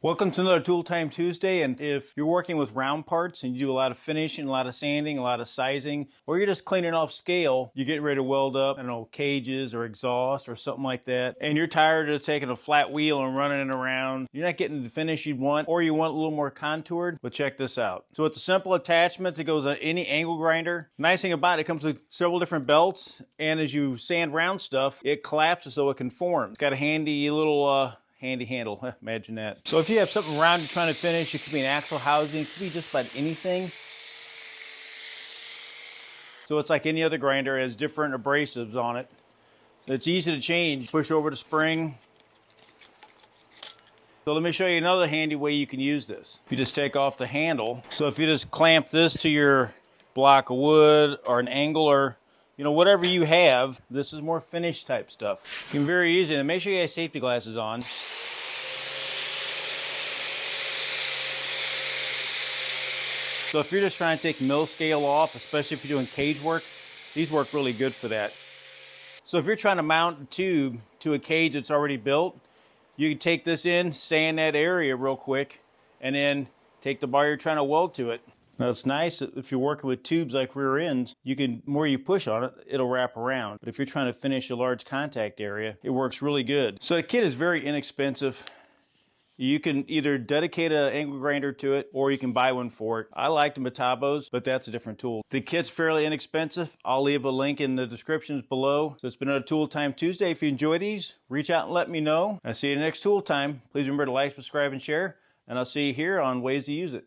Welcome to another Tool Time Tuesday, and if you're working with round parts and you do a lot of finishing, a lot of sanding, a lot of sizing, or you're just cleaning off scale, you're getting ready to weld up, I don't know, cages or exhaust or something like that, and you're tired of taking a flat wheel and running it around, you're not getting the finish you want, or you want a little more contoured, but check this out. So it's a simple attachment that goes on any angle grinder. Nice thing about it, it comes with several different belts, and as you sand round stuff, it collapses so it can form. It's got a handy little handy handle, imagine that. So if you have something round you're trying to finish, it could be an axle housing, it could be just about anything. So it's like any other grinder, it has different abrasives on it. It's easy to change. Push over the spring. So let me show you another handy way you can use this. You just take off the handle. So if you just clamp this to your block of wood or an angle or whatever you have, this is more finish type stuff. You can very easy, and make sure you have safety glasses on. So if you're just trying to take mill scale off, especially if you're doing cage work, these work really good for that. So if you're trying to mount a tube to a cage that's already built, you can take this in, sand that area real quick, and then take the bar you're trying to weld to it. Now it's nice if you're working with tubes like rear ends, the more you push on it, it'll wrap around. But if you're trying to finish a large contact area, it works really good. So the kit is very inexpensive. You can either dedicate an angle grinder to it, or you can buy one for it. I like the Metabos, but that's a different tool. The kit's fairly inexpensive. I'll leave a link in the descriptions below. So it's been another Tool Time Tuesday. If you enjoy these, reach out and let me know. I'll see you next Tool Time. Please remember to like, subscribe, and share. And I'll see you here on ways to use it.